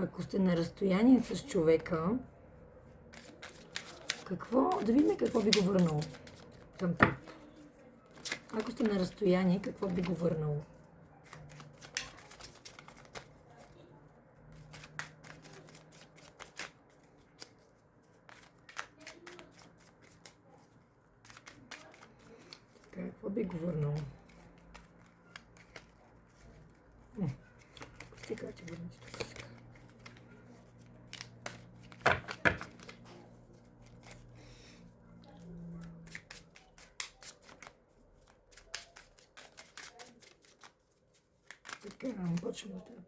Ако сте на разстояние с човека, да видим какво би го върнало към теб. Ако сте на разстояние, какво би го върнало? Какво би го върнало? Сега ще върнете тук сега. Така, почваме да.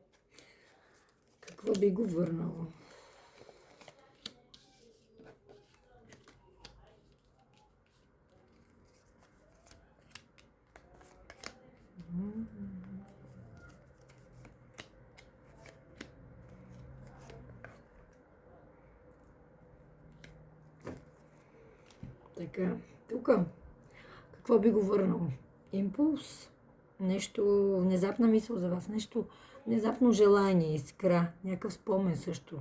Какво би го върнало? Така, тук. Какво би го върнало? Импулс. Нещо, внезапна мисъл за вас. Нещо, внезапно желание, искра. Някакъв спомен също.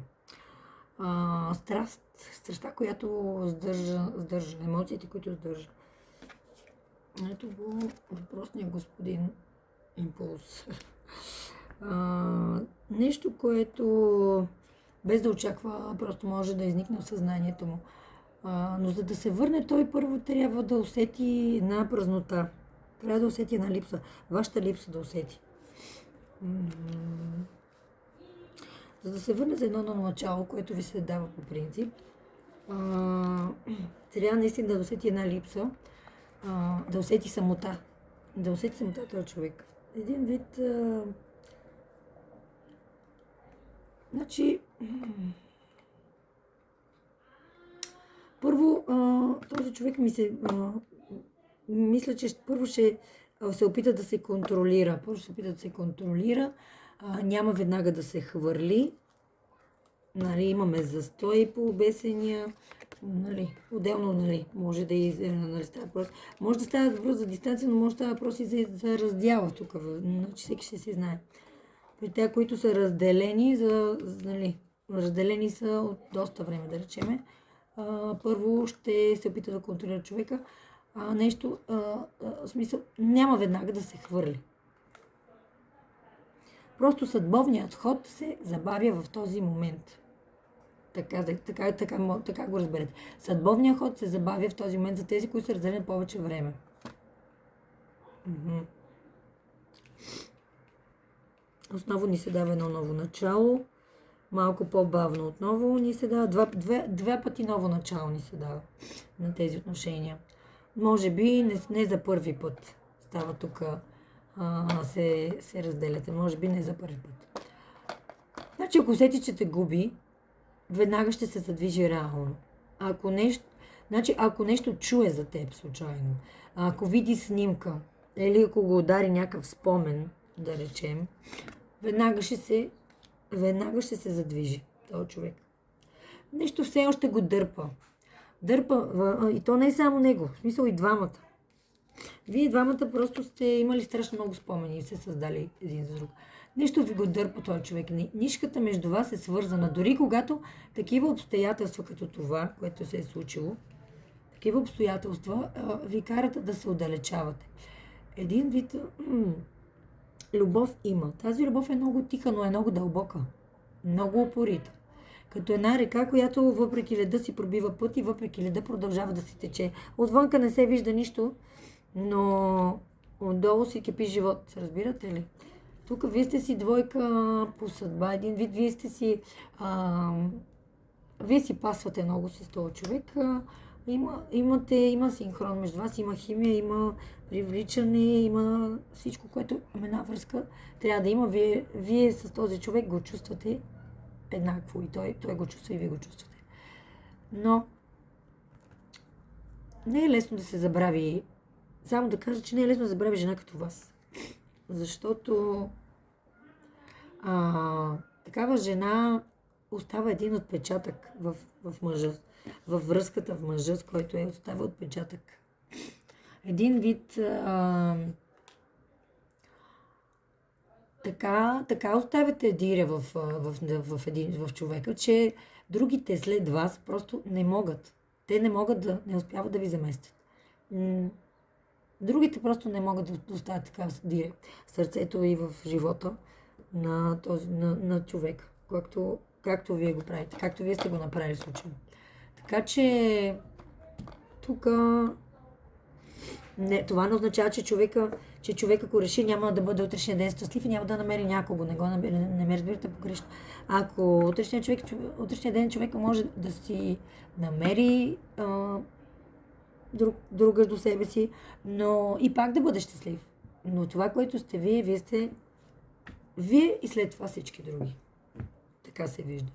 Страст. Страстта, която сдържа. Емоциите, които сдържа. Ето го въпросния господин импулс. Нещо, което без да очаква, просто може да изникне в съзнанието му. Но за да се върне, той първо трябва да усети една празнота. Трябва да усети една липса. Вашата липса да усети. За да се върне за едно ново начало, което ви се дава по принцип, трябва наистина да усети една липса, да усети самота. Да усети самота този човек. Един вид... Значи... Първо, този човек мисля, че първо ще се опита да се контролира. Няма веднага да се хвърли. Нали, имаме застой по обесения. Нали, отделно, може да става въпрос. Може да става въпрос за дистанция, но може да става въпрос и за раздяла тук. Значи всеки ще си знае. При тези, които са разделени, разделени са от доста време, да речеме. Първо ще се опита да контролира човека. В смисъл, няма веднага да се хвърли. Просто съдбовният ход се забавя в този момент. Така го разберете. Съдбовният ход се забавя в този момент за тези, които са разделени повече време. Основно ни се дава едно ново начало. Малко по-бавно отново ни се дава. Два пъти ново начало ни се дава на тези отношения. Може би не за първи път става тук, се разделяте. Може би не за първи път. Значи, ако усети, че те губи, веднага ще се задвижи реално. Ако нещо чуе за теб случайно, ако види снимка, или ако го удари някакъв спомен, да речем, веднага ще се задвижи този човек. Нещо все още го дърпа. И то не е само него, в смисъл и двамата. Вие двамата просто сте имали страшно много спомени и се създали един за друг. Нещо ви го дърпа този човек. Нишката между вас е свързана. Дори когато такива обстоятелства като това, което се е случило, такива обстоятелства ви карат да се отдалечавате. Един вид любов има. Тази любов е много тиха, но е много дълбока. Много упорита. Като една река, която въпреки леда си пробива път и въпреки леда продължава да си тече. Отвънка не се вижда нищо, но отдолу си кипи живот. Разбирате ли? Тук вие сте си двойка по съдба. Един вид вие си пасвате много с този човек. Има синхрон между вас, има химия, има привличане, има всичко, което има една връзка. Трябва да има. Вие с този човек го чувствате еднакво и той го чувства и вие го чувствате. Но не е лесно да се забрави. Само да кажа, че не е лесно да забрави жена като вас. Защото такава жена остава един отпечатък в мъжа. Във връзката в мъжа, с който остава отпечатък. Един вид така оставяте диря в човека, че другите след вас просто не могат. Те не успяват да ви заместят. Другите просто не могат да оставят така диря в сърцето и в живота на човек, както вие го правите, както вие сте го направили в случая. Така че тук това не означава, че човек ако реши няма да бъде утрешния ден щастлив и няма да намери някого. Не ме разбирате погрешно. Ако утрешния ден човека може да си намери друга до себе си, но и пак да бъде щастлив. Но това, което сте вие сте вие и след това всички други. Така се вижда.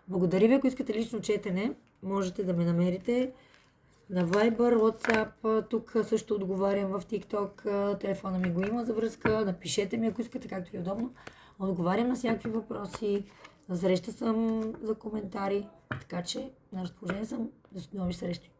Благодаря ви, ако искате лично четене, можете да ме намерите на Viber, WhatsApp, тук също отговарям в TikTok, телефона ми го има за връзка, напишете ми, ако искате, както ви е удобно. Отговарям на всякакви въпроси, на среща съм за коментари, така че на разположение съм до нови срещи.